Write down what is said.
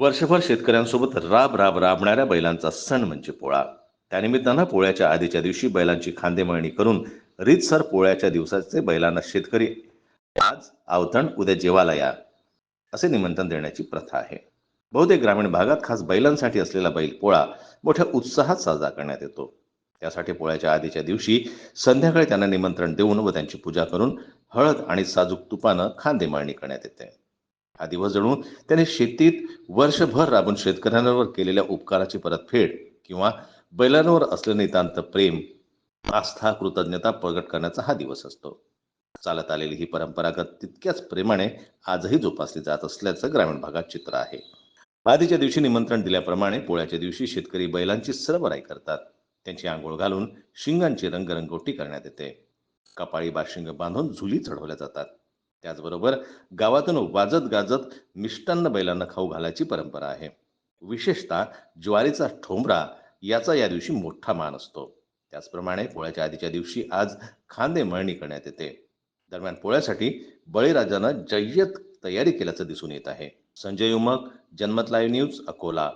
वर्षभर शेतकऱ्यांसोबत राबणाऱ्या बैलांचा सण म्हणजे पोळा. त्यानिमित्तानं पोळ्याच्या आधीच्या दिवशी बैलांची खांदेमळणी करून रीतसर पोळ्याच्या दिवसाचे बैलांना शेतकरी आज आवतण उद्या जेवायला या असे निमंत्रण देण्याची प्रथा आहे. बहुतेक ग्रामीण भागात खास बैलांसाठी असलेला बैल पोळा मोठ्या उत्साहात साजरा करण्यात येतो. त्यासाठी पोळ्याच्या आधीच्या दिवशी संध्याकाळी त्यांना निमंत्रण देऊन व त्यांची पूजा करून हळद आणि साजूक तुपानं खांदेमळणी करण्यात येते. हा दिवस जणू त्याने शेतीत वर्षभर राबून शेतकऱ्यांवर केलेल्या उपकाराची परतफेड किंवा बैलांवर असलेलं नितांत प्रेम, आस्था, कृतज्ञता प्रगट करण्याचा हा दिवस असतो. चालत आलेली ही परंपरागत तितक्याच प्रेमाने आजही जोपासली जात असल्याचं ग्रामीण भागात चित्र आहे. आधीच्या दिवशी निमंत्रण दिल्याप्रमाणे पोळ्याच्या दिवशी शेतकरी बैलांची सरबराई करतात. त्यांची आंघोळ घालून शिंगांची रंगरंगोटी करण्यात येते. कपाळी बाशिंग बांधून झुली चढवल्या जातात. त्याचबरोबर गावातून वाजत गाजत मिष्टान्न बैलांना खाऊ घालायची परंपरा आहे. विशेषतः ज्वारीचा ठोंबरा याचा या दिवशी मोठा मान असतो. त्याचप्रमाणे पोळ्याच्या आधीच्या दिवशी आज खांदे मळणी करण्यात येते. दरम्यान पोळ्यासाठी बळीराजानं जय्यत तयारी केल्याचं दिसून येत आहे. संजय उमक, जनमत लाईव्ह न्यूज, अकोला.